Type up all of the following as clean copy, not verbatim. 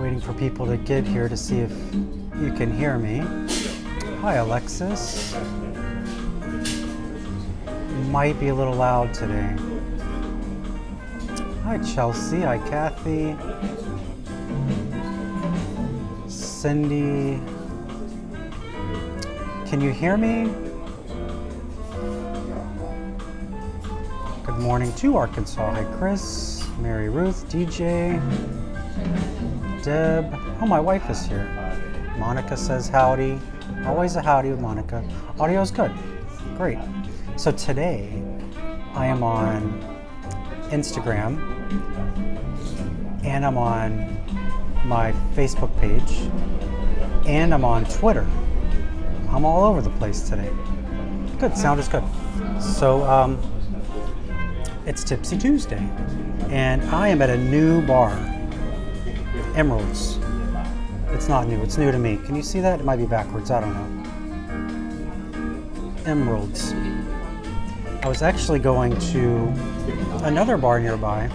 Waiting for people to get here to see if you can hear me. Hi, Alexis. Might be a little loud today. Hi, Chelsea. Hi, Kathy. Cindy. Can you hear me? Good morning to Arkansas. Hi, Chris, Mary Ruth, DJ, Deb. Oh, my wife is here. Monica says howdy. Always a howdy with Monica. Audio's good. Great. So today I am on Instagram and I'm on my Facebook page and I'm on Twitter. I'm all over the place today. Good, sound is good. So it's Tipsy Tuesday and I am at a new bar, Emeralds. It's not new, it's new to me. Can you see that? It might be backwards, I don't know. Emeralds. I was actually going to another bar nearby,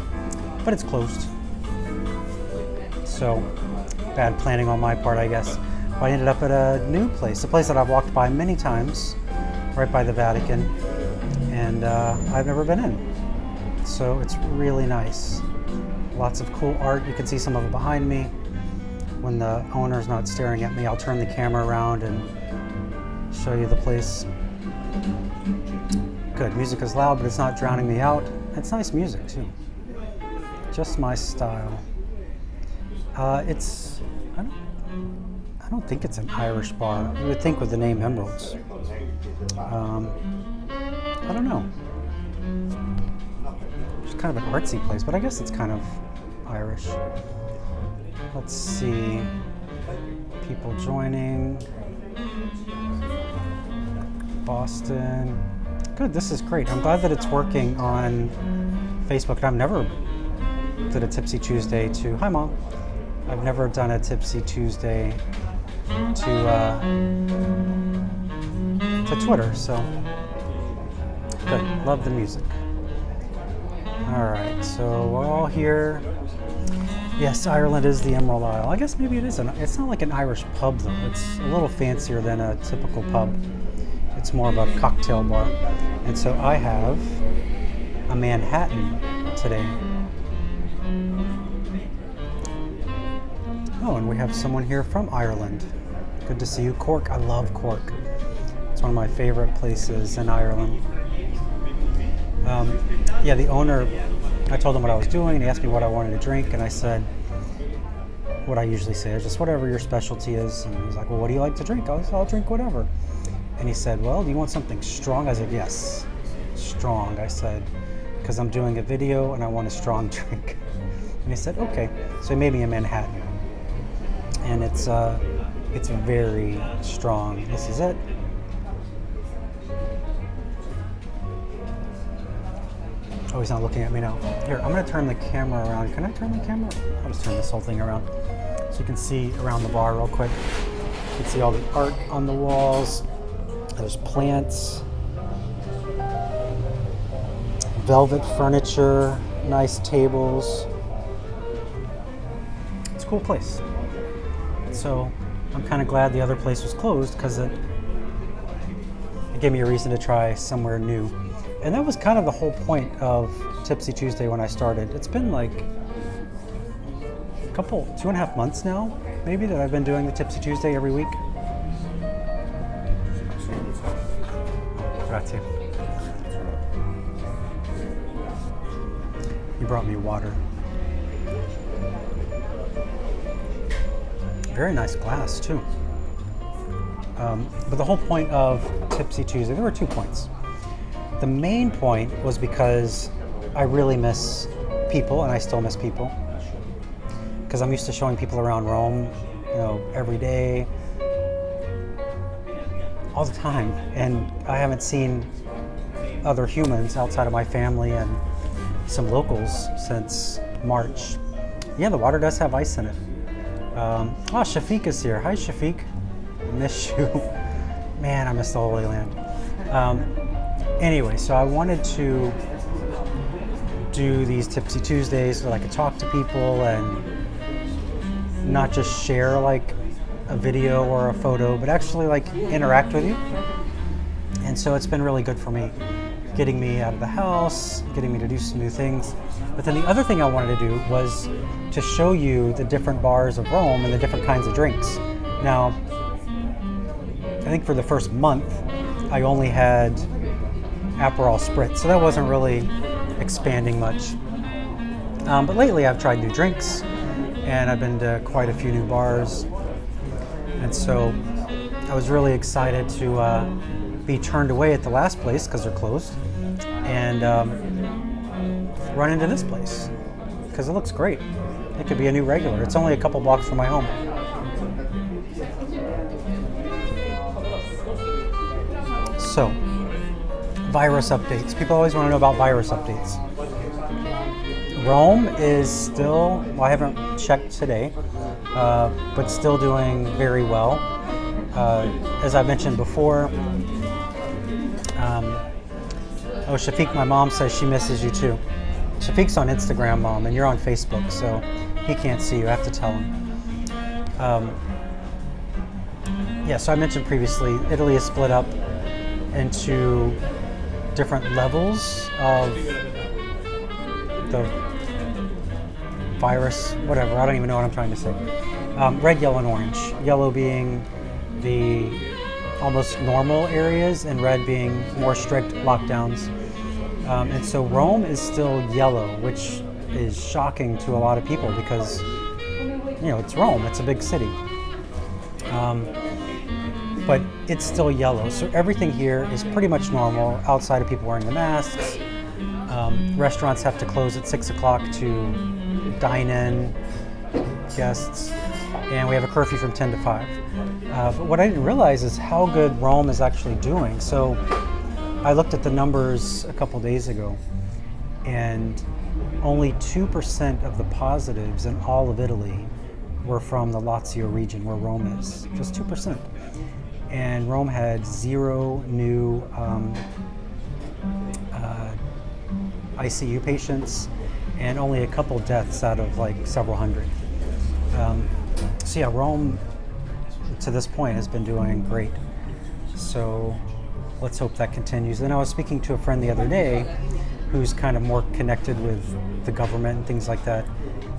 but it's closed. So, bad planning on my part, I guess. But I ended up at a new place, a place that I've walked by many times, right by the Vatican, and I've never been in. So it's really nice. Lots of cool art. You can see some of it behind me. When the owner's not staring at me, I'll turn the camera around and show you the place. Good, music is loud, but it's not drowning me out. It's nice music too. Just my style. I don't think it's an Irish bar. You would think with the name Emeralds. I don't know. It's kind of an artsy place, but I guess it's kind of Irish. Let's see. People joining. Boston. Good, this is great. I'm glad that it's working on Facebook. I've never did a Tipsy Tuesday to, hi Mom. I've never done a Tipsy Tuesday to Twitter, so good, love the music. All right, so we're all here. Yes, Ireland is the Emerald Isle. I guess maybe it is. It's not like an Irish pub though. It's a little fancier than a typical pub. It's more of a cocktail bar. And so I have a Manhattan today. Oh, and we have someone here from Ireland. Good to see you. Cork, I love Cork. It's one of my favorite places in Ireland. Yeah, the owner, I told him what I was doing, and he asked me what I wanted to drink, and I said, what I usually say is just whatever your specialty is. And he's like, well, what do you like to drink? I'll drink whatever. And he said, well, do you want something strong? I said, yes, strong. I said, because I'm doing a video and I want a strong drink. And he said, okay. So he made me a Manhattan. And it's very strong. This is it. Oh, he's not looking at me now. Here, I'm gonna turn the camera around. Can I turn the camera? I'll just turn this whole thing around so you can see around the bar real quick. You can see all the art on the walls. There's plants, velvet furniture, nice tables. It's a cool place. So I'm kind of glad the other place was closed because it gave me a reason to try somewhere new. And that was kind of the whole point of Tipsy Tuesday when I started. It's been like a couple, 2.5 months now, maybe, that I've been doing the Tipsy Tuesday every week. Grazie. You brought me water. Very nice glass too. But the whole point of Tipsy Tuesday, there were 2 points. The main point was because I really miss people, and I still miss people. Because I'm used to showing people around Rome, every day, all the time. And I haven't seen other humans outside of my family and some locals since March. Yeah, the water does have ice in it. Shafiq is here. Hi, Shafiq. Miss you. Man, I miss the Holy Land. Anyway, so I wanted to do these Tipsy Tuesdays so that I could talk to people and not just share like a video or a photo, but actually like interact with you. And so it's been really good for me, getting me out of the house, getting me to do some new things. But then the other thing I wanted to do was to show you the different bars of Rome and the different kinds of drinks. Now, I think for the first month, I only had Aperol Spritz, so that wasn't really expanding much. But lately I've tried new drinks, and I've been to quite a few new bars. And so I was really excited to be turned away at the last place because they're closed, and run into this place because it looks great. It could be a new regular. It's only a couple blocks from my home. So, virus updates. People always want to know about virus updates. Rome is still, well, I haven't checked today, but still doing very well. As I mentioned before, Shafiq, my mom, says she misses you too. Shafiq's on Instagram, Mom, and you're on Facebook, so he can't see you. I have to tell him. So I mentioned previously, Italy is split up into different levels of the virus, whatever, I don't even know what I'm trying to say. Red, yellow, and orange. Yellow being the almost normal areas, and red being more strict lockdowns. And so Rome is still yellow, which is shocking to a lot of people because, it's Rome, it's a big city. But it's still yellow. So everything here is pretty much normal outside of people wearing the masks. Restaurants have to close at 6 o'clock to dine in guests. And we have a curfew from 10 to 5. But what I didn't realize is how good Rome is actually doing. So I looked at the numbers a couple days ago, and only 2% of the positives in all of Italy were from the Lazio region where Rome is. Just 2%. And Rome had 0 new ICU patients and only a couple deaths out of like several hundred. Rome to this point has been doing great. So let's hope that continues. Then I was speaking to a friend the other day who's kind of more connected with the government and things like that.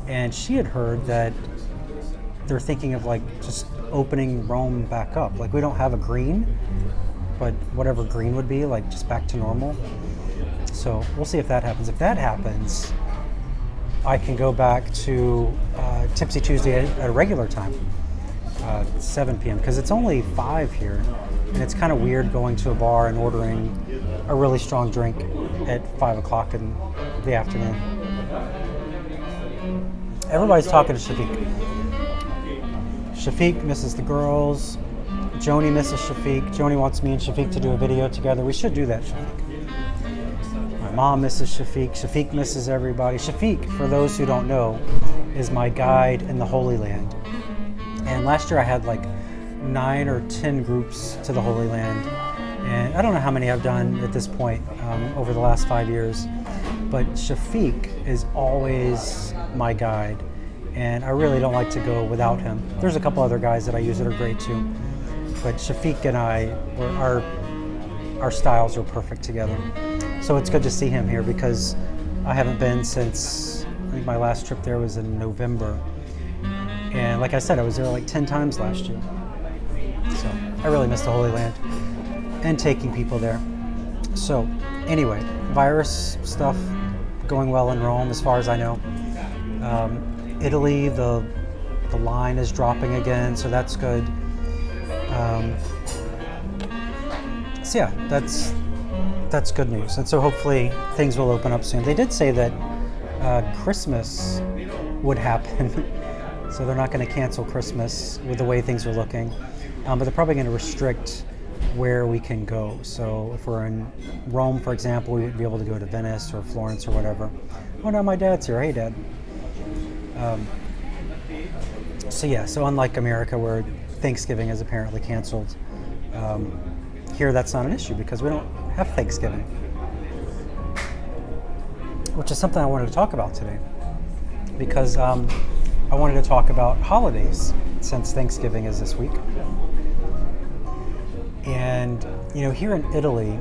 And she had heard that they're thinking of like just opening Rome back up. Like we don't have a green, but whatever green would be, like just back to normal. So we'll see if that happens. If that happens, I can go back to Tipsy Tuesday at a regular time, 7 p.m. because it's only 5 here, and it's kind of weird going to a bar and ordering a really strong drink at 5 o'clock in the afternoon. Everybody's talking to Shafiq. Shafiq misses the girls. Joni misses Shafiq. Joni wants me and Shafiq to do a video together. We should do that, Shafiq. My mom misses Shafiq. Shafiq misses everybody. Shafiq, for those who don't know, is my guide in the Holy Land. And last year I had like 9 or 10 groups to the Holy Land. And I don't know how many I've done at this point over the last 5 years. But Shafiq is always my guide. And I really don't like to go without him. There's a couple other guys that I use that are great too. But Shafiq and I, our styles are perfect together. So it's good to see him here because I haven't been since, I think my last trip there was in November. And like I said, I was there like 10 times last year. So I really miss the Holy Land and taking people there. So anyway, virus stuff going well in Rome as far as I know. Italy, the line is dropping again, so that's good. That's good news. And so hopefully things will open up soon. They did say that Christmas would happen, so they're not going to cancel Christmas with the way things are looking. But they're probably going to restrict where we can go. So if we're in Rome, for example, we would be able to go to Venice or Florence or whatever. Oh, now my dad's here. Hey, Dad. So unlike America where Thanksgiving is apparently canceled, here that's not an issue because we don't have Thanksgiving, which is something I wanted to talk about today because I I wanted to talk about holidays since Thanksgiving is this week. And here in Italy,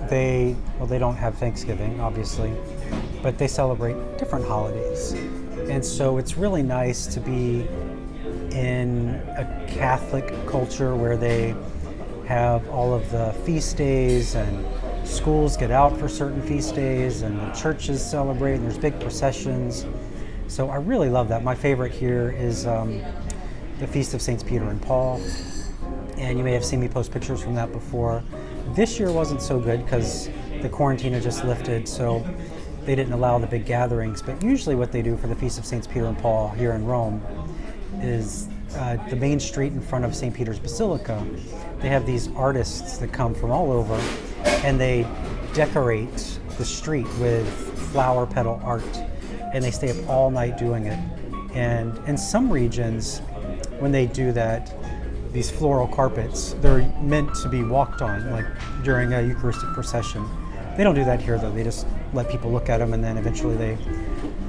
they don't have Thanksgiving, obviously, but they celebrate different holidays. And so it's really nice to be in a Catholic culture where they have all of the feast days, and schools get out for certain feast days, and the churches celebrate, and there's big processions. So I really love that. My favorite here is the Feast of Saints Peter and Paul. And you may have seen me post pictures from that before. This year wasn't so good because the quarantine had just lifted, so they didn't allow the big gatherings. But usually what they do for the Feast of Saints Peter and Paul here in Rome is the main street in front of St. Peter's Basilica. They have these artists that come from all over, and they decorate the street with flower petal art, and they stay up all night doing it. And in some regions, when they do that, these floral carpets, they're meant to be walked on, like during a Eucharistic procession. They don't do that here, though. They just let people look at them, and then eventually they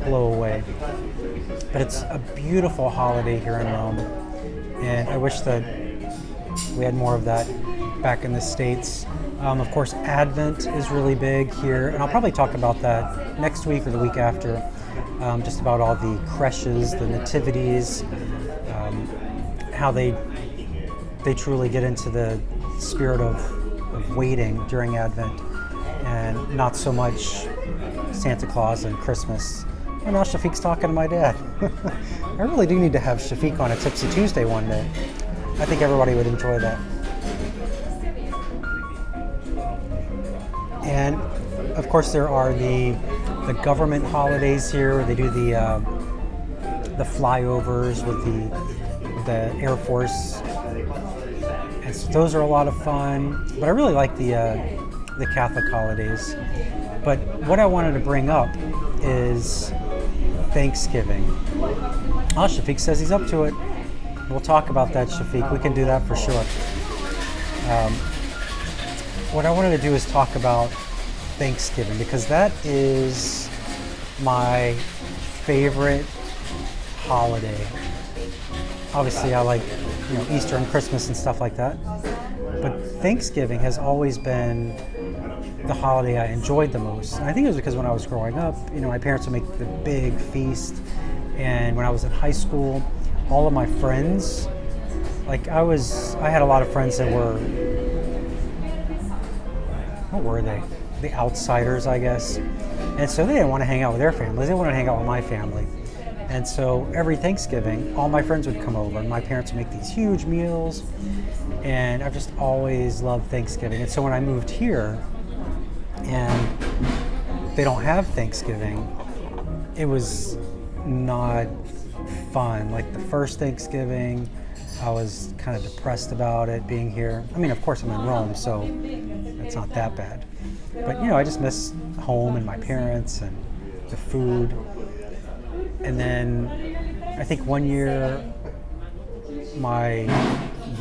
blow away. But it's a beautiful holiday here in Rome, and I wish that we had more of that back in the States. Of course, Advent is really big here, and I'll probably talk about that next week or the week after, just about all the creches, the nativities, how they truly get into the spirit of waiting during Advent, and not so much Santa Claus and Christmas. Oh, now Shafiq's talking to my dad. I really do need to have Shafiq on a Tipsy Tuesday one day. I think everybody would enjoy that. And of course there are the government holidays here. They do the flyovers with the Air Force. And so those are a lot of fun. But I really like the Catholic holidays. But what I wanted to bring up is Thanksgiving. Oh, Shafiq says he's up to it. We'll talk about that, Shafiq. We can do that for sure. What I wanted to do is talk about Thanksgiving, because that is my favorite holiday. Obviously, I like Easter and Christmas and stuff like that. But Thanksgiving has always been the holiday I enjoyed the most. And I think it was because when I was growing up, my parents would make the big feast. And when I was in high school, all of my friends, I had a lot of friends that were, what were they? The outsiders, I guess. And so they didn't want to hang out with their families. They wanted to hang out with my family. And so every Thanksgiving, all my friends would come over, and my parents would make these huge meals. And I've just always loved Thanksgiving. And so when I moved here, and they don't have Thanksgiving, it was not fun. Like the first Thanksgiving, I was kind of depressed about it being here. I mean, of course I'm in Rome, so it's not that bad. But I just miss home and my parents and the food. And then I think one year my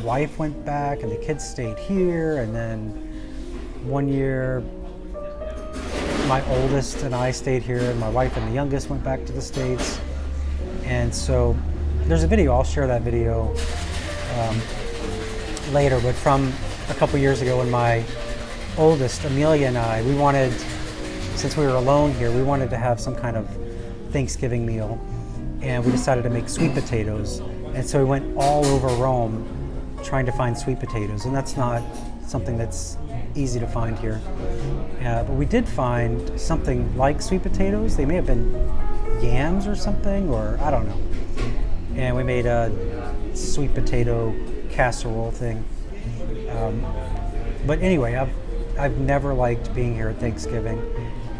wife went back and the kids stayed here, and then one year my oldest and I stayed here, and my wife and the youngest went back to the States. And so there's a video, I'll share that video later, but from a couple years ago when my oldest, Amelia, and I, since we were alone here, we wanted to have some kind of Thanksgiving meal, and we decided to make sweet potatoes. And so we went all over Rome trying to find sweet potatoes, and that's not something that's easy to find here. But we did find something like sweet potatoes. They may have been yams or something, or I don't know. And we made a sweet potato casserole thing. But anyway, I've never liked being here at Thanksgiving.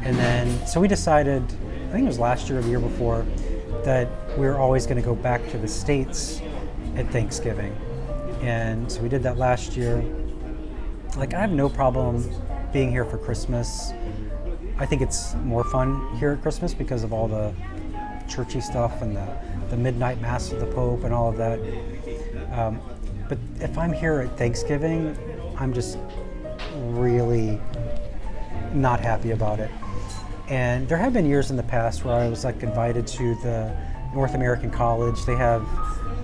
And then, so we decided, I think it was last year or the year before, that we were always going to go back to the States at Thanksgiving. And so we did that last year. I have no problem being here for Christmas. I think it's more fun here at Christmas because of all the churchy stuff and the midnight mass of the Pope and all of that. But if I'm here at Thanksgiving, I'm just really not happy about it. And there have been years in the past where I was invited to the North American College. They have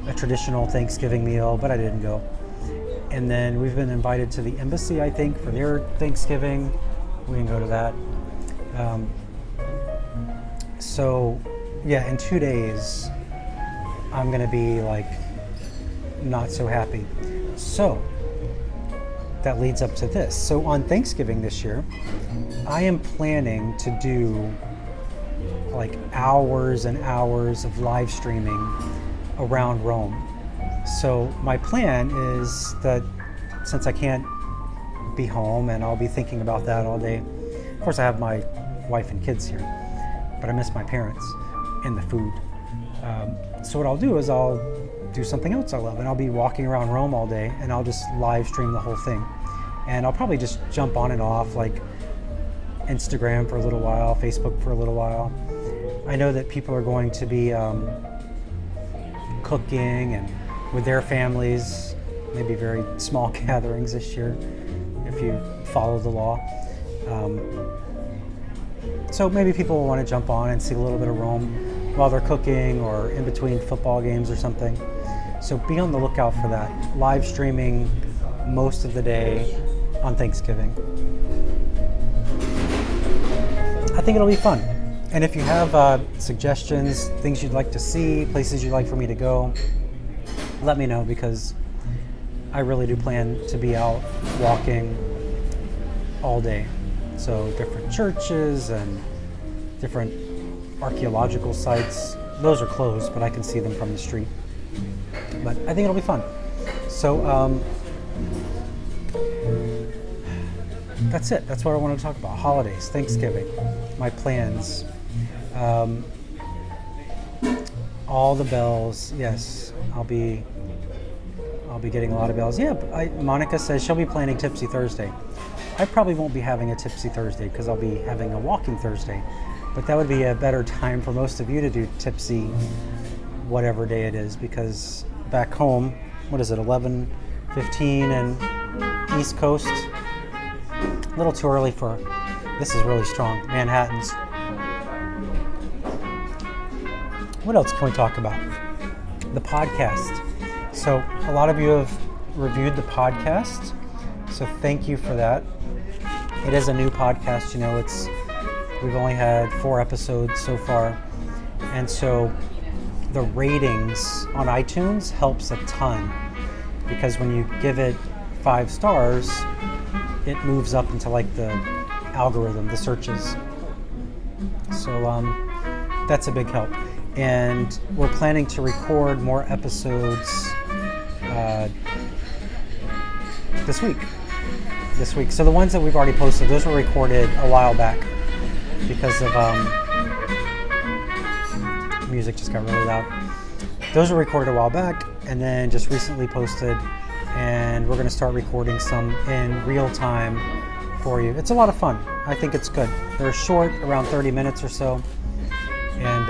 a traditional Thanksgiving meal, but I didn't go. And then we've been invited to the embassy, I think, for their Thanksgiving. We can go to that. So yeah, in 2 days, I'm gonna be like not so happy. So that leads up to this. So on Thanksgiving this year, I am planning to do like hours and hours of live streaming around Rome. So my plan is that since I can't be home and I'll be thinking about that all day, of course I have my wife and kids here, but I miss my parents and the food. So what I'll do is I'll do something else I love, and I'll be walking around Rome all day, and I'll just live stream the whole thing. And I'll probably just jump on and off, like Instagram for a little while, Facebook for a little while. I know that people are going to be cooking and with their families, maybe very small gatherings this year, if you follow the law. So maybe people will want to jump on and see a little bit of Rome while they're cooking or in between football games or something. So be on the lookout for that. Live streaming most of the day on Thanksgiving. I think it'll be fun. And if you have suggestions, things you'd like to see, places you'd like for me to go, let me know, because I really do plan to be out walking all day. So different churches and different archaeological sites. Those are closed, but I can see them from the street. But I think it'll be fun. So that's it. That's what I want to talk about. Holidays, Thanksgiving, my plans. All the bells. Yes, I'll be getting a lot of bells. Yeah, Monica says she'll be planning Tipsy Thursday. I probably won't be having a Tipsy Thursday because I'll be having a Walking Thursday. But that would be a better time for most of you to do Tipsy whatever day it is, because back home, what is it, 11:15 and East Coast? A little too early for, this is really strong, Manhattans. What else can we talk about? The podcast. So a lot of you have reviewed the podcast, so thank you for that. It is a new podcast, you know, we've only had 4 episodes so far, and so the ratings on iTunes helps a ton, because when you give it 5 stars, it moves up into like the algorithm, the searches. So that's a big help. And we're planning to record more episodes this week. So the ones that we've already posted, those were recorded a while back because of music just got really loud. Those were recorded a while back and then just recently posted, and we're going to start recording some in real time for you. It's a lot of fun. I think it's good. They're short, around 30 minutes or so, and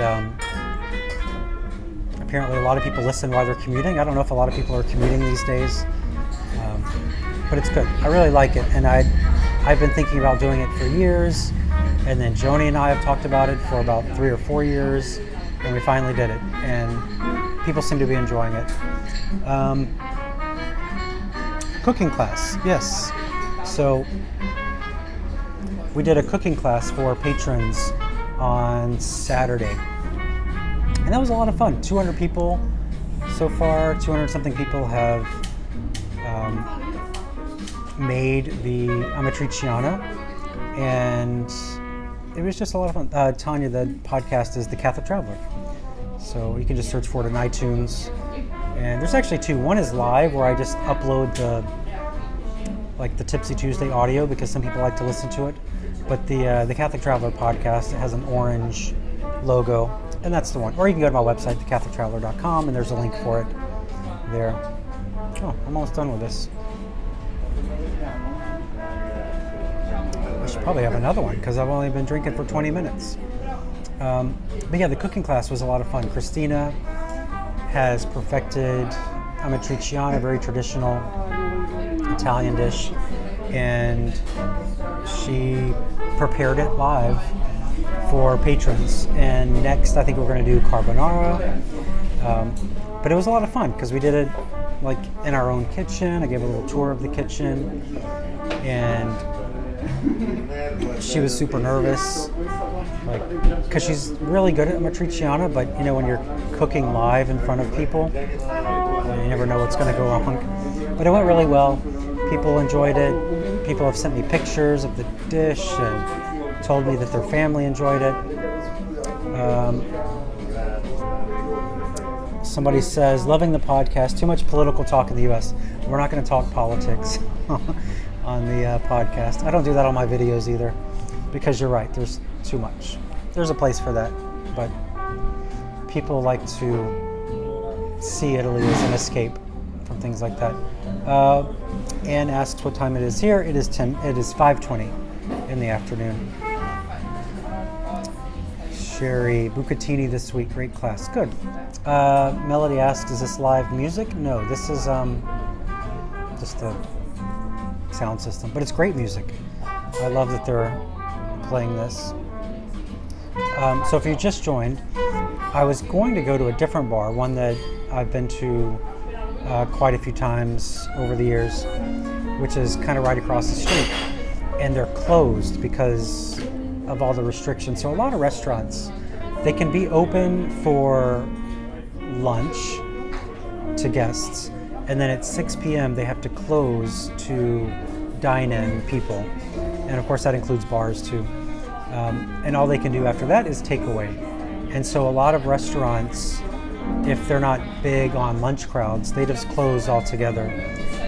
apparently a lot of people listen while they're commuting. I don't know if a lot of people are commuting these days, but it's good. I really like it, and I've been thinking about doing it for years, and then Joni and I have talked about it for about 3 or 4 years, and we finally did it, and people seem to be enjoying it. Cooking class, yes. So we did a cooking class for patrons on Saturday, and that was a lot of fun. 200 people so far, 200 something people have made the Amatriciana, and it was just a lot of fun. Tanya, the podcast is The Catholic Traveler, so you can just search for it in iTunes. And there's actually 2. One is live, where I just upload the Tipsy Tuesday audio, because some people like to listen to it. But the Catholic Traveler podcast, it has an orange logo, and that's the one. Or you can go to my website, thecatholictraveler.com, and there's a link for it there. Oh, I'm almost done with this. I should probably have another one, because I've only been drinking for 20 minutes. But yeah, the cooking class was a lot of fun. Christina has perfected Amatriciana, a very traditional Italian dish, and she prepared it live for patrons. And next, I think we're going to do carbonara. But it was a lot of fun because we did it like in our own kitchen. I gave a little tour of the kitchen, and she was super nervous, like because she's really good at matriciana. But you know, when you're cooking live in front of people, you never know what's going to go wrong. But it went really well. People enjoyed it. People have sent me pictures of the dish and told me that their family enjoyed it. Somebody says, loving the podcast, too much political talk in the U.S. We're not going to talk politics on the podcast. I don't do that on my videos either, because you're right, there's too much. There's a place for that, but people like to see Italy as an escape from things like that. Anne asks what time it is here. It is 5:20 in the afternoon. Sherry, Bucatini this week, great class. Good. Melody asks, is this live music? No, this is just the sound system, but it's great music. I love that they're playing this. So if you just joined, I was going to go to a different bar, one that I've been to quite a few times over the years, which is kind of right across the street, and they're closed because of all the restrictions. So a lot of restaurants, they can be open for lunch to guests, and then at 6 p.m. they have to close to dine-in people, and of course that includes bars too. And all they can do after that is takeaway. And so a lot of restaurants, if they're not big on lunch crowds, they just close altogether.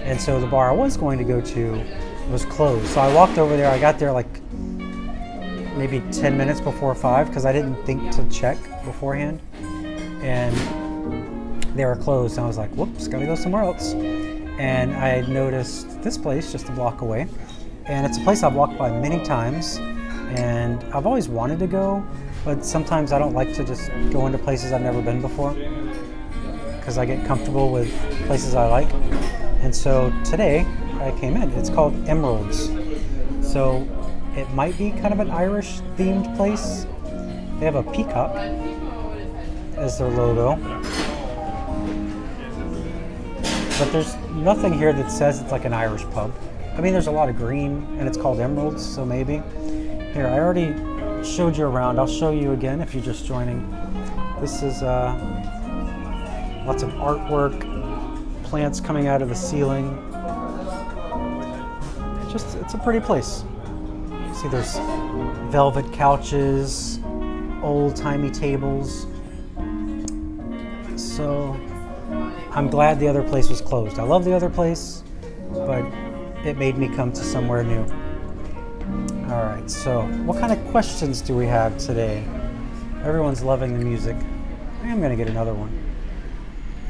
And so the bar I was going to go to was closed. So I walked over there. I got there like maybe 10 minutes before 5 because I didn't think to check beforehand. And they were closed. And I was like, whoops, gotta go somewhere else. And I had noticed this place just a block away. And it's a place I've walked by many times. And I've always wanted to go, but sometimes I don't like to just go into places I've never been before because I get comfortable with places I like. And so today I came in. It's called Emeralds. So it might be kind of an Irish themed place. They have a peacock as their logo. But there's nothing here that says it's like an Irish pub. I mean, there's a lot of green and it's called Emeralds, so maybe. Here, I already showed you around. I'll show you again if you're just joining. This is lots of artwork, plants coming out of the ceiling. It's a pretty place. See, there's velvet couches, old-timey tables. So I'm glad the other place was closed. I love the other place, but it made me come to somewhere new. All right, so what kind of questions do we have today? Everyone's loving the music. I am going to get another one.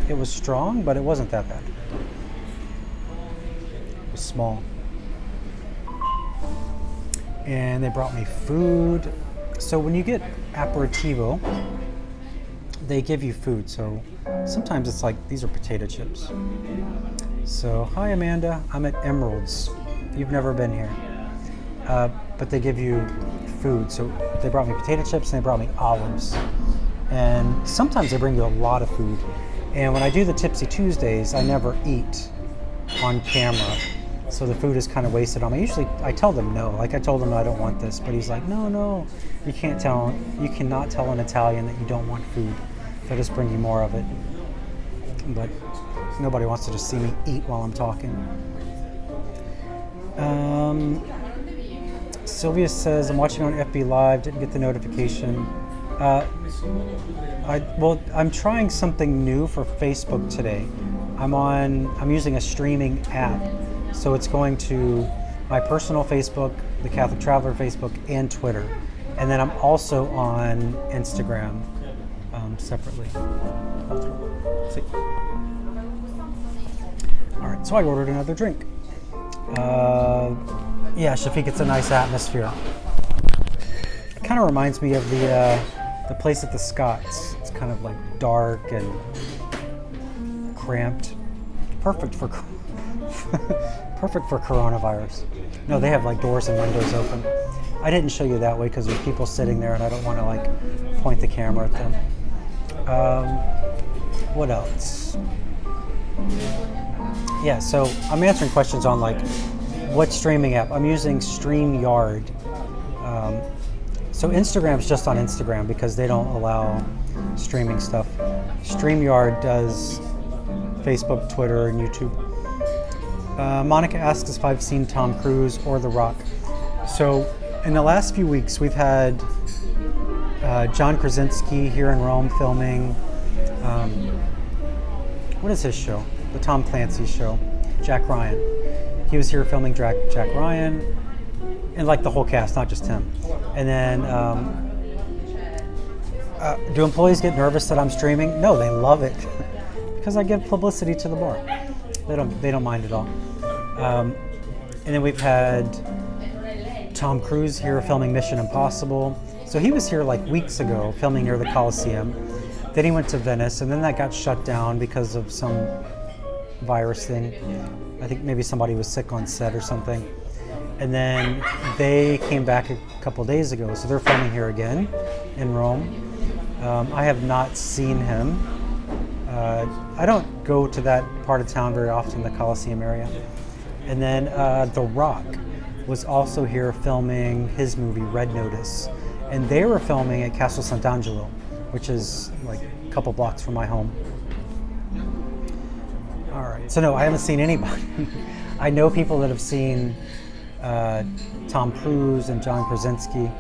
It was strong, but it wasn't that bad. It was small. And they brought me food. So when you get aperitivo, they give you food. So sometimes it's like, these are potato chips. So, hi Amanda, I'm at Emeralds. You've never been here. But they give you food. So they brought me potato chips and they brought me olives. And sometimes they bring you a lot of food. And when I do the Tipsy Tuesdays, I never eat on camera. So the food is kind of wasted on me. Usually I tell them no. Like I told him I don't want this, but he's like, no, you cannot tell an Italian that you don't want food. They'll just bring you more of it. But nobody wants to just see me eat while I'm talking. Sylvia says, I'm watching on FB Live, didn't get the notification. I'm trying something new for Facebook today. I'm using a streaming app. So it's going to my personal Facebook, the Catholic Traveler Facebook, and Twitter. And then I'm also on Instagram separately. See. All right, so I ordered another drink. Yeah, Shafiq, it's a nice atmosphere. It kind of reminds me of the place at the Scots. It's kind of like dark and cramped. Perfect for coronavirus. No, they have like doors and windows open. I didn't show you that way because there's people sitting there and I don't want to like point the camera at them. What else? Yeah, so I'm answering questions on like what streaming app. I'm using StreamYard. So Instagram's just on Instagram because they don't allow streaming stuff. StreamYard does Facebook, Twitter, and YouTube. Monica asks if I've seen Tom Cruise or The Rock. So in the last few weeks, we've had John Krasinski here in Rome filming. What is his show? The Tom Clancy show. Jack Ryan. He was here filming Jack Ryan, and like the whole cast, not just him. And then, do employees get nervous that I'm streaming? No, they love it because I give publicity to the bar. They don't mind at all. And then we've had Tom Cruise here filming Mission Impossible. So he was here like weeks ago filming near the Coliseum. Then he went to Venice, and then that got shut down because of some virus thing. I think maybe somebody was sick on set or something. And then they came back a couple days ago, so they're filming here again in Rome. I have not seen him. I don't go to that part of town very often, the Coliseum area. And then The Rock was also here filming his movie Red Notice. And they were filming at Castle Sant'Angelo, which is like a couple blocks from my home. All right, so no, I haven't seen anybody. I know people that have seen Tom Cruise and John Krasinski.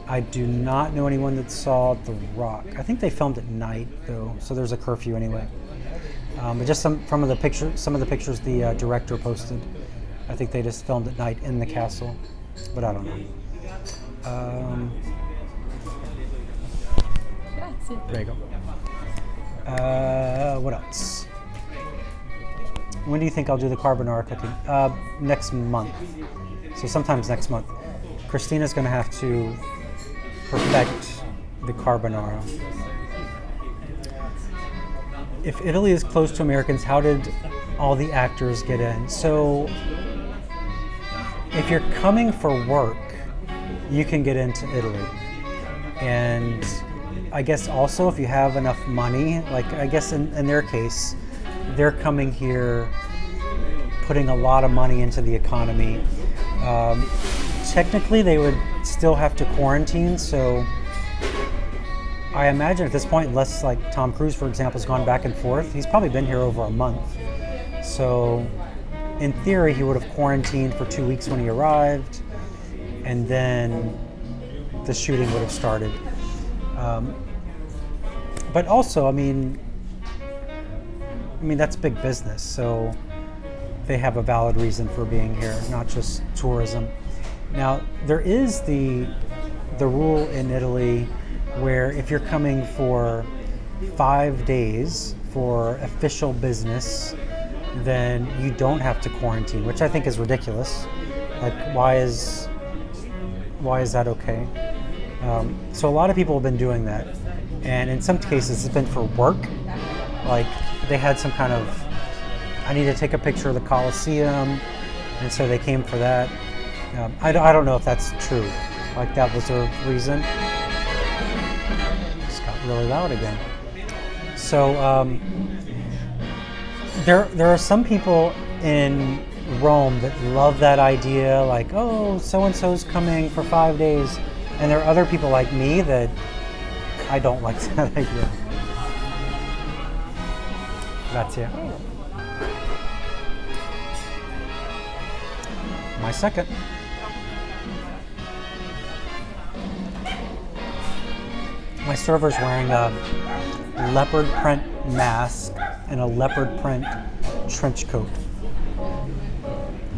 I do not know anyone that saw The Rock. I think they filmed at night though, so there's a curfew anyway. But just some of the pictures the director posted. I think they just filmed at night in the castle, but I don't know. That's it. There you go. What else? When do you think I'll do the carbonara cooking? Next month. So sometimes next month. Christina's going to have to perfect the carbonara. If Italy is closed to Americans, how did all the actors get in? So if you're coming for work, you can get into Italy. And I guess also if you have enough money, like I guess in their case, they're coming here putting a lot of money into the economy. Technically, they would still have to quarantine, so I imagine at this point, unless like Tom Cruise, for example, has gone back and forth, he's probably been here over a month. So in theory, he would have quarantined for 2 weeks when he arrived, and then the shooting would have started. But also, I mean, that's big business, so they have a valid reason for being here, not just tourism. Now, there is the rule in Italy where if you're coming for 5 days for official business, then you don't have to quarantine, which I think is ridiculous. Like, why is that okay? So a lot of people have been doing that, and in some cases it's been for work. Like they had some kind of, I need to take a picture of the Coliseum, and so they came for that. I don't know if that's true. Like that was their reason. Just got really loud again. So there are some people in Rome that love that idea, like, oh, so-and-so's coming for 5 days. And there are other people like me that I don't like that idea. Grazie. My second. My server's wearing a leopard print mask and a leopard print trench coat.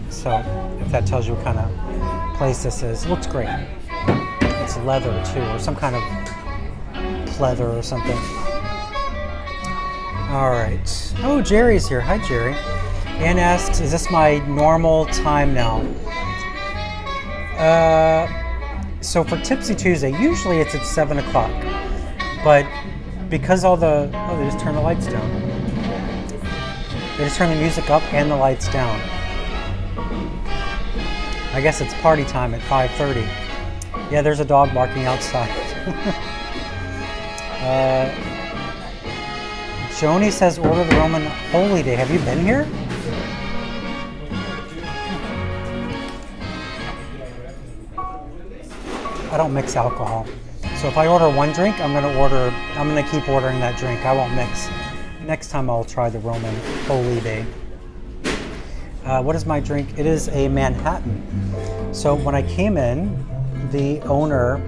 So if that tells you what kind of place this is, it looks great. It's leather too, or some kind of pleather or something. All right. Oh, Jerry's here. Hi, Jerry. Ann asks, is this my normal time now? So for Tipsy Tuesday, usually it's at 7 o'clock. But because they just turn the lights down. They just turn the music up and the lights down. I guess it's party time at 5:30. Yeah, there's a dog barking outside. Joni says order the Roman Holy Day. Have you been here? I don't mix alcohol. So if I order one drink, I'm gonna keep ordering that drink. I won't mix. Next time I'll try the Roman Holy Day. What is my drink? It is a Manhattan. So when I came in, the owner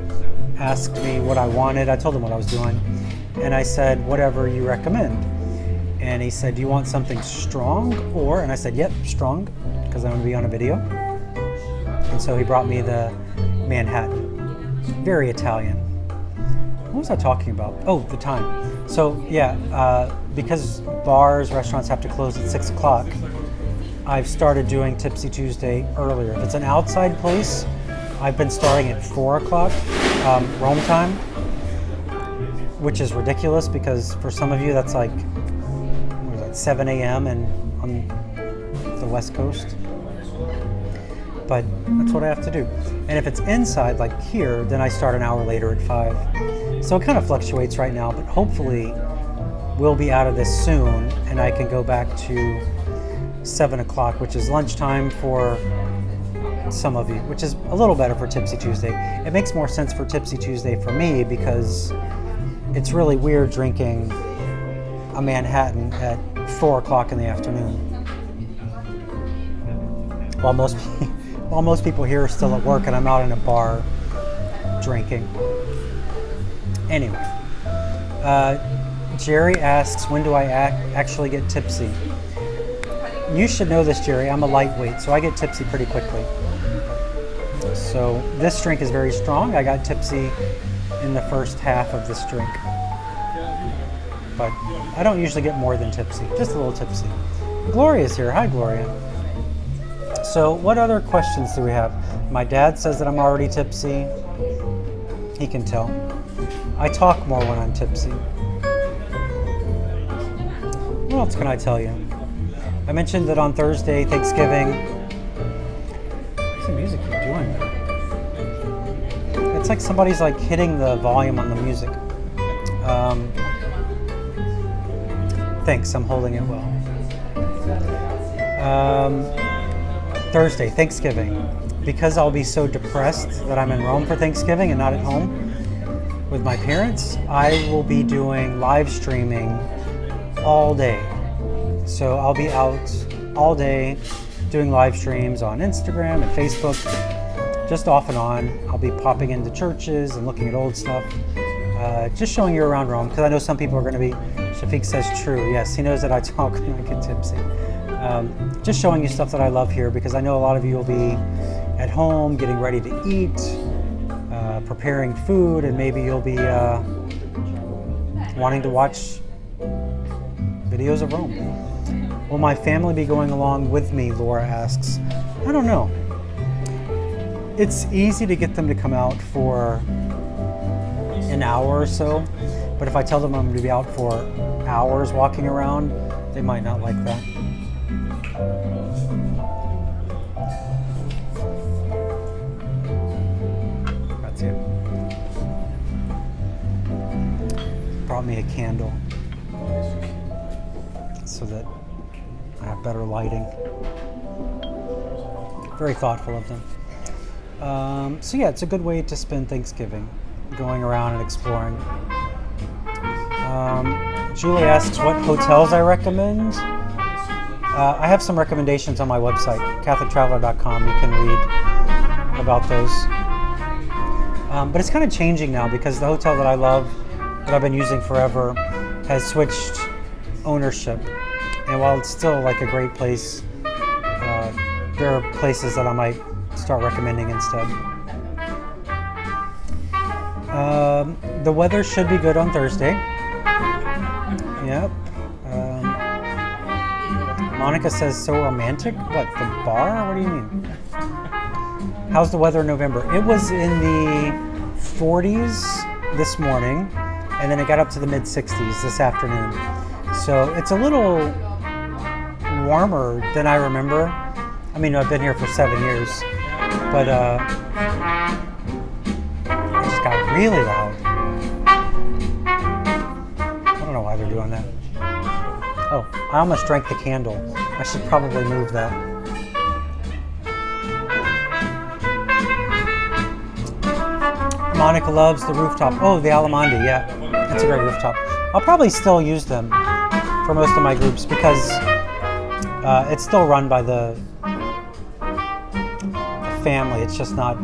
asked me what I wanted. I told him what I was doing. And I said, whatever you recommend. And he said, do you want something strong or? And I said, yep, strong, because I'm going to be on a video. And so he brought me the Manhattan. Very Italian. What was I talking about? Oh, the time. So yeah, because bars, restaurants have to close at 6 o'clock, I've started doing Tipsy Tuesday earlier. If it's an outside place, I've been starting at 4 o'clock Rome time, which is ridiculous because for some of you that's like 7 a.m. and on the West Coast. But that's what I have to do. And if it's inside, like here, then I start an hour later at 5. So it kind of fluctuates right now, but hopefully we'll be out of this soon and I can go back to 7 o'clock, which is lunchtime for some of you, which is a little better for Tipsy Tuesday. It makes more sense for Tipsy Tuesday for me because it's really weird drinking a Manhattan at 4 o'clock in the afternoon. While most people here are still at work and I'm out in a bar drinking. Anyway, Jerry asks, when do I actually get tipsy? You should know this, Jerry. I'm a lightweight, so I get tipsy pretty quickly. So this drink is very strong. I got tipsy in the first half of this drink. But I don't usually get more than tipsy, just a little tipsy. Gloria's here. Hi, Gloria. So what other questions do we have? My dad says that I'm already tipsy. He can tell. I talk more when I'm tipsy. What else can I tell you? I mentioned that on Thursday, Thanksgiving. What's the music you're doing there? It's like somebody's like hitting the volume on the music. Thanks, I'm holding it well. Thursday, Thanksgiving. Because I'll be so depressed that I'm in Rome for Thanksgiving and not at home with my parents, I will be doing live streaming all day. So I'll be out all day doing live streams on Instagram and Facebook, just off and on. I'll be popping into churches and looking at old stuff, just showing you around Rome, because I know some people are going to be, Shafiq says true, yes, he knows that I talk when I get tipsy. Just showing you stuff that I love here, because I know a lot of you will be at home getting ready to eat, preparing food, and maybe you'll be wanting to watch videos of Rome. Will my family be going along with me, Laura asks. I don't know. It's easy to get them to come out for an hour or so, but if I tell them I'm going to be out for hours walking around, they might not like that. That's it. Brought me a candle so that I have better lighting. Very thoughtful of them. So yeah, it's a good way to spend Thanksgiving, going around and exploring. Julie asks what hotels I recommend. I have some recommendations on my website, catholictraveler.com. You can read about those. But it's kind of changing now because the hotel that I love, that I've been using forever, has switched ownership. And while it's still like a great place, there are places that I might start recommending instead. The weather should be good on Thursday. Yep. Monica says, so romantic? What, the bar? What do you mean? How's the weather in November? It was in the 40s this morning, and then it got up to the mid-60s this afternoon. So it's a little warmer than I remember. I mean, I've been here for 7 years, but really loud. I don't know why they're doing that. Oh, I almost drank the candle. I should probably move that. Monica loves the rooftop. Oh, the Allemande, yeah. That's a great rooftop. I'll probably still use them for most of my groups because it's still run by the family. It's just not,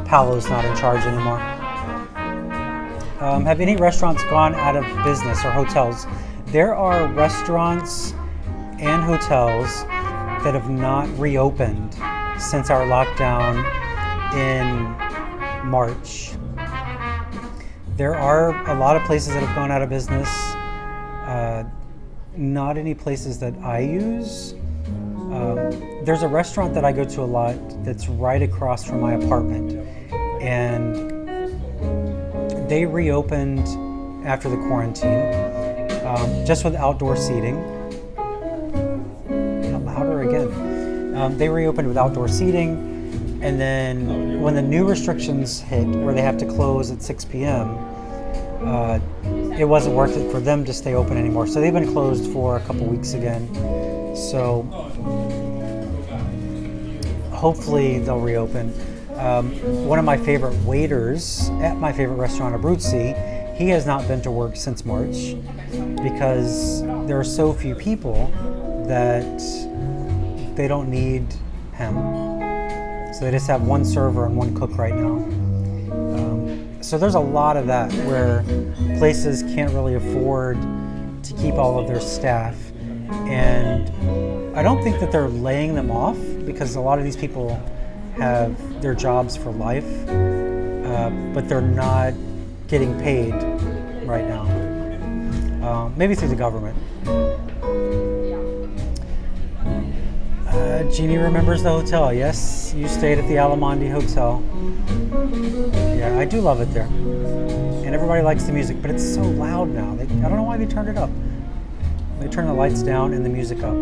Paolo's not in charge anymore. Have any restaurants gone out of business or hotels? There are restaurants and hotels that have not reopened since our lockdown in March. There are a lot of places that have gone out of business. Not any places that I use. There's a restaurant that I go to a lot that's right across from my apartment, and they reopened after the quarantine, just with outdoor seating. Louder again. They reopened with outdoor seating, and then when the new restrictions hit, where they have to close at 6 p.m., it wasn't worth it for them to stay open anymore. So they've been closed for a couple weeks again. So hopefully they'll reopen. One of my favorite waiters at my favorite restaurant, Abruzzi, he has not been to work since March because there are so few people that they don't need him. So they just have one server and one cook right now. So there's a lot of that where places can't really afford to keep all of their staff. And I don't think that they're laying them off because a lot of these people have their jobs for life, but they're not getting paid right now. Maybe through the government. Jeannie remembers the hotel. Yes, you stayed at the Allemande Hotel. Yeah, I do love it there. And everybody likes the music, but it's so loud now. I don't know why they turned it up. They turned the lights down and the music up.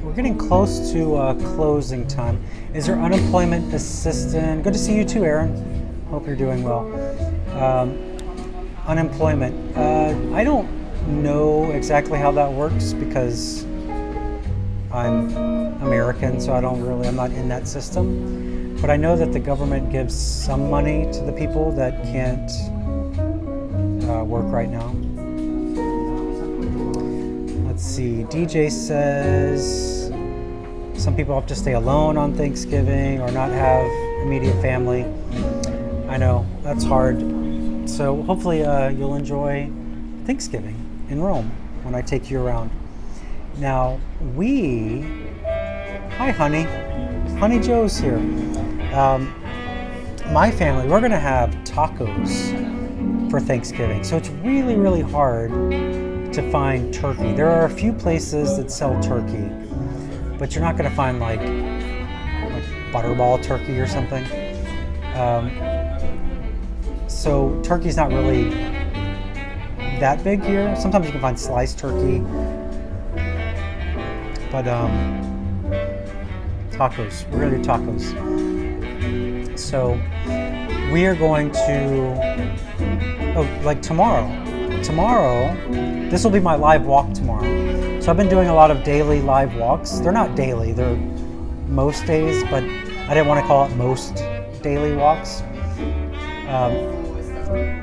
We're getting close to closing time. Is there unemployment assistance? Good to see you too, Aaron. Hope you're doing well. Unemployment. I don't know exactly how that works because I'm American, so I'm not in that system. But I know that the government gives some money to the people that can't work right now. Let's see, DJ says some people have to stay alone on Thanksgiving or not have immediate family. I know, that's hard. So hopefully you'll enjoy Thanksgiving in Rome when I take you around. Now hi honey, Honey Joe's here. My family, we're gonna have tacos for Thanksgiving. So it's really, really hard to find turkey. There are a few places that sell turkey, but you're not gonna find like butterball turkey or something. So turkey's not really that big here. Sometimes you can find sliced turkey, but tacos. We're gonna do tacos. So we are going to, tomorrow, this will be my live walk tomorrow. So I've been doing a lot of daily live walks. They're not daily, they're most days, but I didn't want to call it most daily walks.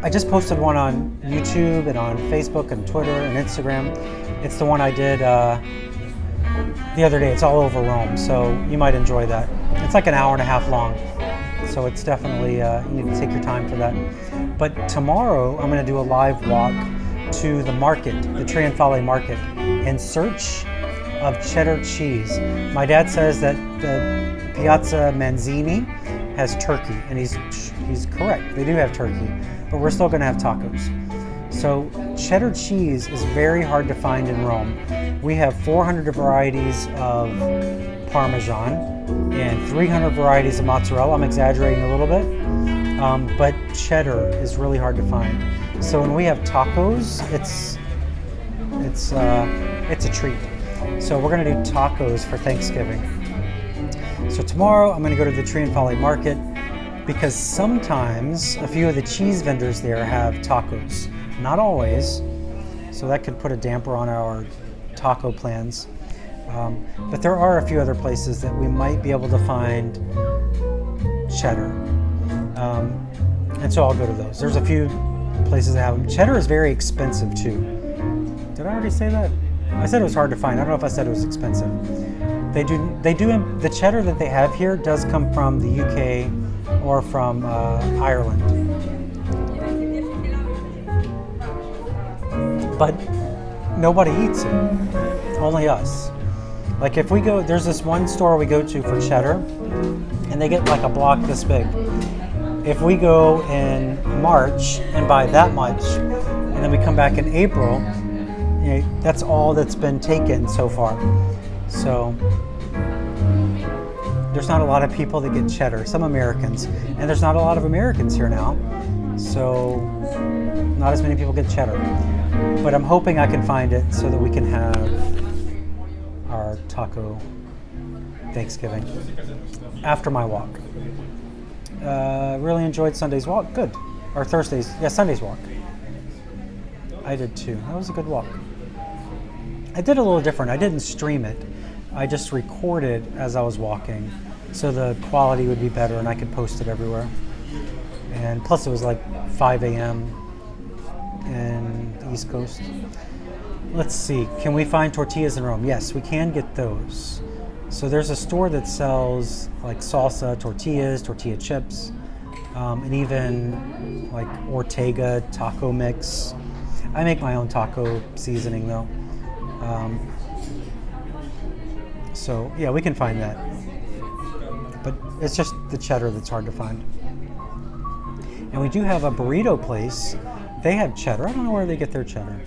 I just posted one on YouTube and on Facebook and Twitter and Instagram. It's the one I did the other day. It's all over Rome, so you might enjoy that. It's like an hour and a half long, so it's definitely, you need to take your time for that. But tomorrow I'm going to do a live walk to the market, the Trionfale Market, in search of cheddar cheese. My dad says that the Piazza Manzini has turkey, and he's correct. They do have turkey, but we're still going to have tacos. So cheddar cheese is very hard to find in Rome. We have 400 varieties of Parmesan and 300 varieties of mozzarella. I'm exaggerating a little bit, but cheddar is really hard to find. So when we have tacos, it's a treat. So we're going to do tacos for Thanksgiving. So tomorrow I'm going to go to the Trionfale Market because sometimes a few of the cheese vendors there have tacos. Not always, so that could put a damper on our taco plans. But there are a few other places that we might be able to find cheddar. And so I'll go to those. There's a few places that have them. Cheddar is very expensive too. Did I already say that? I said it was hard to find. I don't know if I said it was expensive. They do. The cheddar that they have here does come from the UK or from Ireland. But nobody eats it. Only us. Like if we go, there's this one store we go to for cheddar, and they get like a block this big. If we go in March and buy that much, and then we come back in April, that's all that's been taken so far. So there's not a lot of people that get cheddar, some Americans, and there's not a lot of Americans here now, so not as many people get cheddar. But I'm hoping I can find it so that we can have our taco Thanksgiving after my walk. Really enjoyed Sunday's walk. Good. Or Sunday's walk. I did too. That was a good walk. I did a little different. I didn't stream it. I just recorded as I was walking, so the quality would be better and I could post it everywhere. And plus it was like 5 a.m. in the East Coast. Let's see. Can we find tortillas in Rome? Yes, we can get those. So there's a store that sells like salsa, tortillas, tortilla chips, and even like Ortega taco mix. I make my own taco seasoning though. So yeah, we can find that. But it's just the cheddar that's hard to find. And we do have a burrito place. They have cheddar. I don't know where they get their cheddar.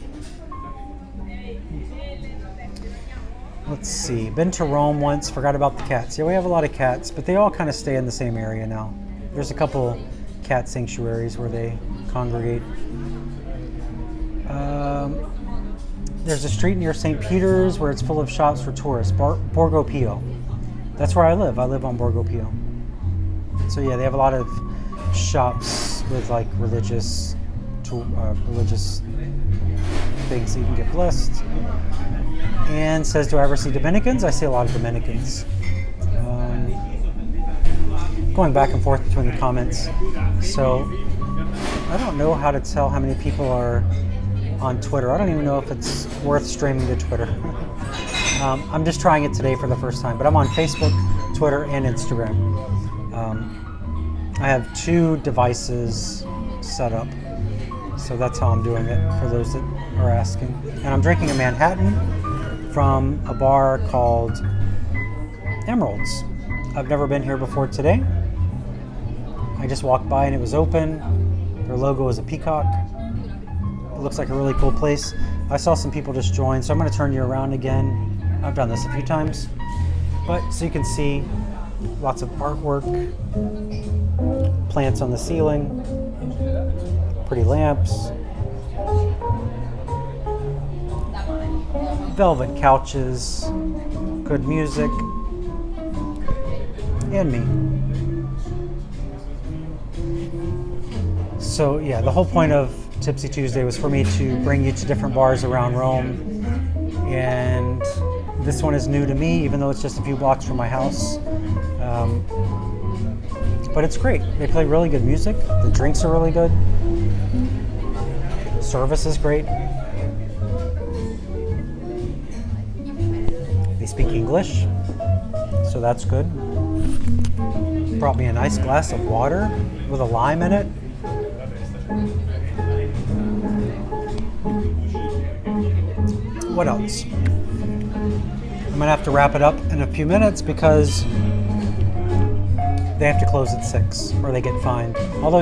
Let's see, been to Rome once, forgot about the cats. Yeah, we have a lot of cats, but they all kind of stay in the same area now. There's a couple cat sanctuaries where they congregate. There's a street near St. Peter's where it's full of shops for tourists, Borgo Pio. That's where I live. I live on Borgo Pio. So yeah, they have a lot of shops with like religious things that you can get blessed. And says, do I ever see Dominicans? I see a lot of Dominicans. Going back and forth between the comments. So I don't know how to tell how many people are on Twitter. I don't even know if it's worth streaming to Twitter. I'm just trying it today for the first time, but I'm on Facebook, Twitter, and Instagram. I have 2 devices set up, so that's how I'm doing it for those that are asking. And I'm drinking a Manhattan from a bar called Emeralds. I've never been here before today. I just walked by and it was open. Their logo is a peacock. It looks like a really cool place. I saw some people just join, so I'm going to turn you around again. I've done this a few times. But so you can see lots of artwork, plants on the ceiling, pretty lamps, velvet couches, good music, and me. So yeah, the whole point of Tipsy Tuesday was for me to bring you to different bars around Rome, and this one is new to me, even though it's just a few blocks from my house. But it's great. They play really good music. The drinks are really good. Service is great. They speak English, so that's good. Brought me a nice glass of water with a lime in it. What else? I'm gonna have to wrap it up in a few minutes because they have to close at 6 or they get fined. Although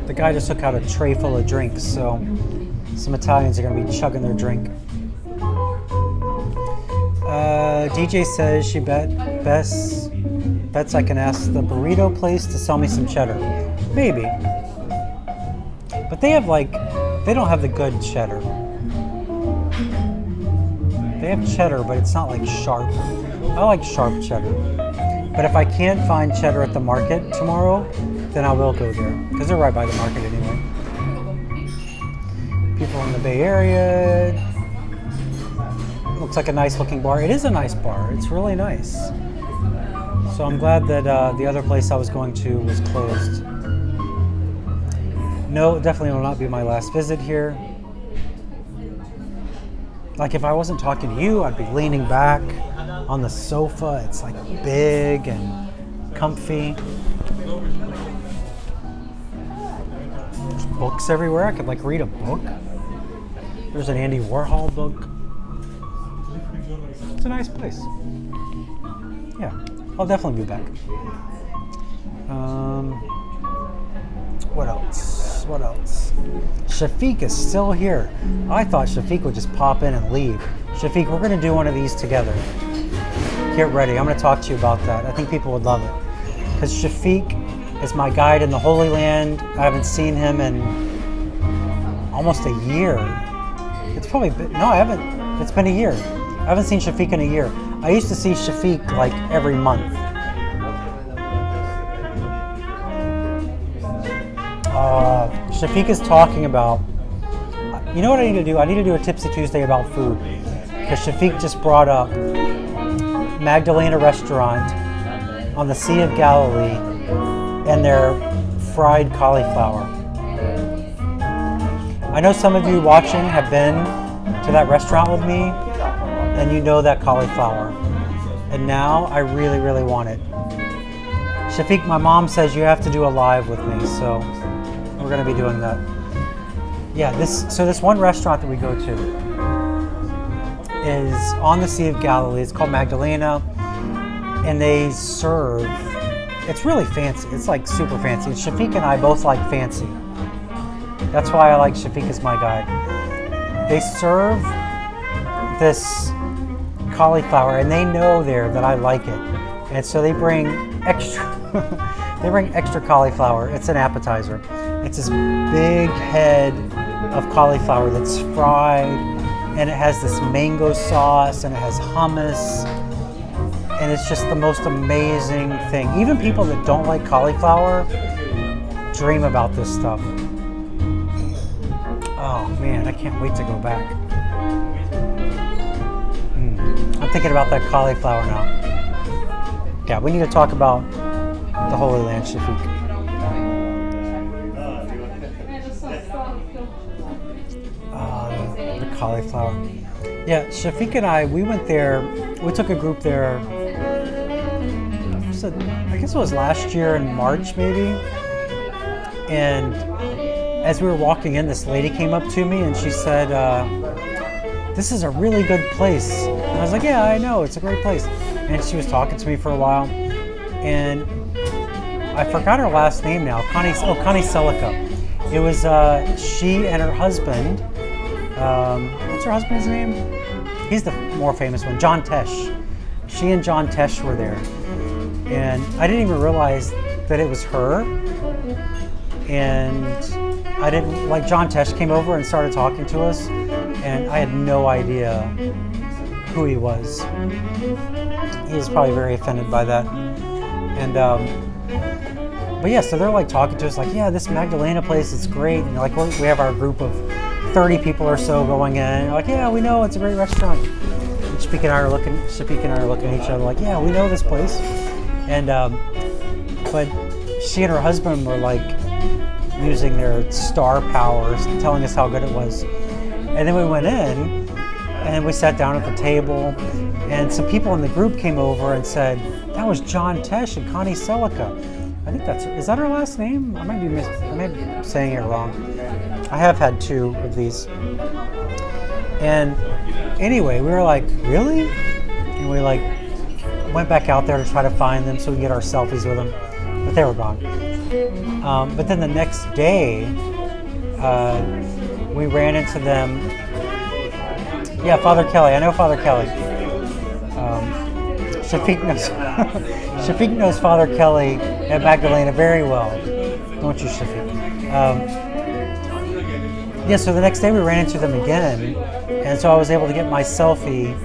the guy just took out a tray full of drinks, so some Italians are gonna be chugging their drink. DJ says she bets I can ask the burrito place to sell me some cheddar. Maybe. But they don't have the good cheddar. They have cheddar, but it's not like sharp. I like sharp cheddar. But if I can't find cheddar at the market tomorrow, then I will go there because they're right by the market anyway. People in the Bay Area. Looks like a nice looking bar. It is a nice bar. It's really nice. So I'm glad that the other place I was going to was closed. No, it definitely will not be my last visit here. Like if I wasn't talking to you, I'd be leaning back on the sofa. It's like big and comfy. There's books everywhere. I could like read a book. There's an Andy Warhol book. It's a nice place. Yeah, I'll definitely be back. What else? What else? Shafiq is still here. I thought Shafiq would just pop in and leave. Shafiq, we're going to do one of these together. Get ready. I'm going to talk to you about that. I think people would love it. Because Shafiq is my guide in the Holy Land. I haven't seen him in almost a year. It's probably been, no, I haven't. It's been a year. I haven't seen Shafiq in a year. I used to see Shafiq like every month. Shafiq is talking about, you know what I need to do? I need to do a Tipsy Tuesday about food. Because Shafiq just brought up Magdalena Restaurant on the Sea of Galilee and their fried cauliflower. I know some of you watching have been to that restaurant with me and you know that cauliflower. And now I really, really want it. Shafiq, my mom says you have to do a live with me, so we're going to be doing that. Yeah, this one restaurant that we go to is on the Sea of Galilee. It's called Magdalena, and they serve, it's really fancy. It's like super fancy. And Shafiq and I both like fancy. That's why I like Shafiq as my guide. They serve this cauliflower, and they know there that I like it. And so they bring extra, they bring extra cauliflower. It's an appetizer. It's this big head of cauliflower that's fried, and it has this mango sauce, and it has hummus, and it's just the most amazing thing. Even people that don't like cauliflower dream about this stuff. Oh man, I can't wait to go back. I'm thinking about that cauliflower now. Yeah, we need to talk about the Holy Land, Shafiq. The cauliflower. Yeah, Shafiq and I, we went there, we took a group there, I guess it was last year in March maybe, and as we were walking in, this lady came up to me and she said, this is a really good place. And I was like, yeah, I know, it's a great place. And she was talking to me for a while, and I forgot her last name now, Connie Celica. It was she and her husband, what's her husband's name? He's the more famous one, John Tesh. She and John Tesh were there. And I didn't even realize that it was her. And I didn't, like John Tesh came over and started talking to us, and I had no idea who he was. He was probably very offended by that. And, but yeah, so they're like talking to us like, yeah, this Magdalena place is great. And like, we have our group of 30 people or so going in. And like, yeah, we know it's a great restaurant. And Shafiq and I are looking at each other like, yeah, we know this place. And, but she and her husband were like using their star powers, telling us how good it was. And then we went in and we sat down at the table, and some people in the group came over and said, that was John Tesh and Connie Celica. I think is that her last name? I might be saying it wrong. I have had 2 of these. And anyway, we were like, really? And we like went back out there to try to find them so we could get our selfies with them, but they were gone. But then the next day, we ran into them. Yeah, Father Kelly. I know Father Kelly. Shafiq knows Father Kelly at Magdalena very well. Don't you, Shafiq? Yeah, so the next day we ran into them again, and so I was able to get my selfie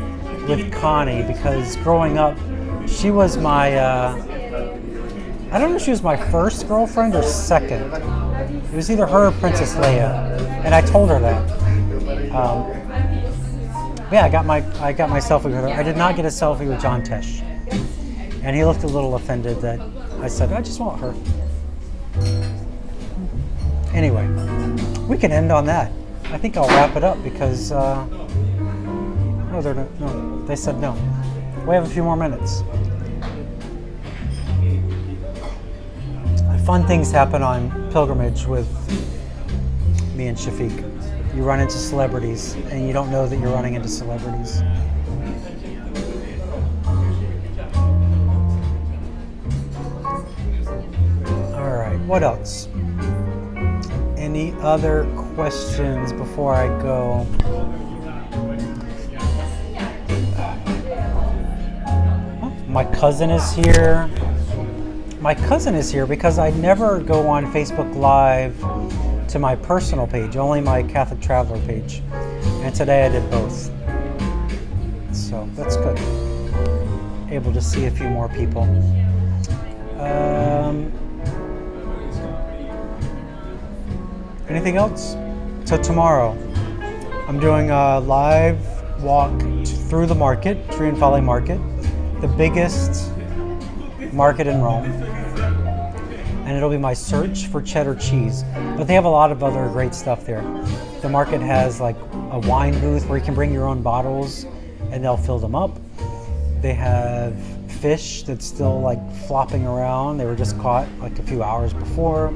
with Connie, because growing up, She was my, I don't know if she was my first girlfriend or second. It was either her or Princess Leia, and I told her that. Yeah, I got my selfie with her. I did not get a selfie with John Tesh, and he looked a little offended that I said I just want her. Anyway, we can end on that. I think I'll wrap it up because no, they said no. We have a few more minutes. Fun things happen on pilgrimage with me and Shafiq. You run into celebrities and you don't know that you're running into celebrities. All right, what else? Any other questions before I go? My cousin is here. My cousin is here because I never go on Facebook Live to my personal page, only my Catholic Traveler page. And today I did both. So that's good. Able to see a few more people. Anything else? So tomorrow, I'm doing a live walk through the market, Trionfale Market, the biggest market in Rome, and it'll be my search for cheddar cheese. But they have a lot of other great stuff there. The market has like a wine booth where you can bring your own bottles and they'll fill them up. They have fish that's still like flopping around. They were just caught like a few hours before.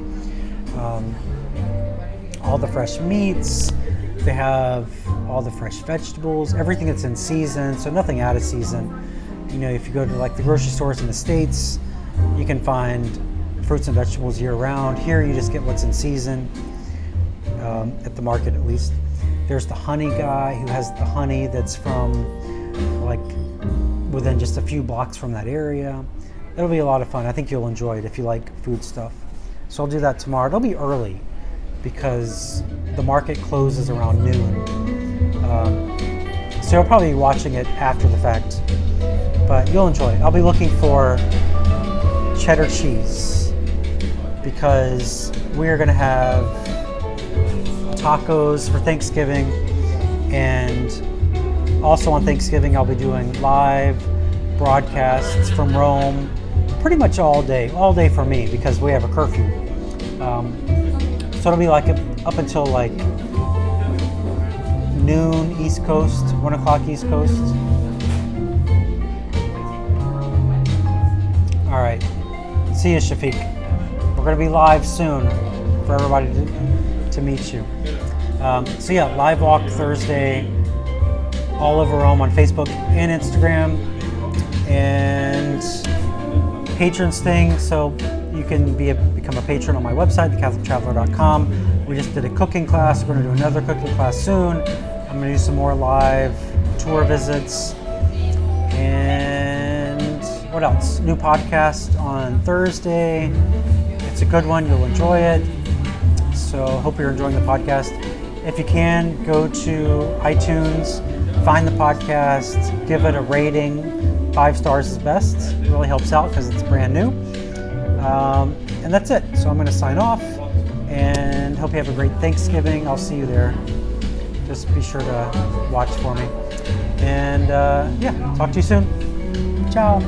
All the fresh meats. They have all the fresh vegetables, everything that's in season, so nothing out of season. You know, if you go to like the grocery stores in the States, you can find fruits and vegetables year round. Here you just get what's in season, at the market at least. There's the honey guy who has the honey that's from like within just a few blocks from that area. It'll be a lot of fun. I think you'll enjoy it if you like food stuff. So I'll do that tomorrow. It'll be early because the market closes around noon. So you'll probably be watching it after the fact. But you'll enjoy it. I'll be looking for cheddar cheese because we're going to have tacos for Thanksgiving, and also on Thanksgiving I'll be doing live broadcasts from Rome pretty much all day for me because we have a curfew. So it'll be like up until like noon East Coast, 1 o'clock East Coast. All right, see you, Shafiq. We're gonna be live soon for everybody to meet you. So yeah, live walk Thursday, all over Rome on Facebook and Instagram, and patrons thing. So you can become a patron on my website, thecatholictraveler.com. We just did a cooking class. We're gonna do another cooking class soon. I'm gonna do some more live tour visits, and what else? New podcast on Thursday. It's a good one. You'll enjoy it. So hope you're enjoying the podcast. If you can, go to iTunes, find the podcast, give it a rating. 5 stars is best. It really helps out because it's brand new. And that's it. So I'm going to sign off and hope you have a great Thanksgiving. I'll see you there. Just be sure to watch for me. And yeah, talk to you soon. Ciao.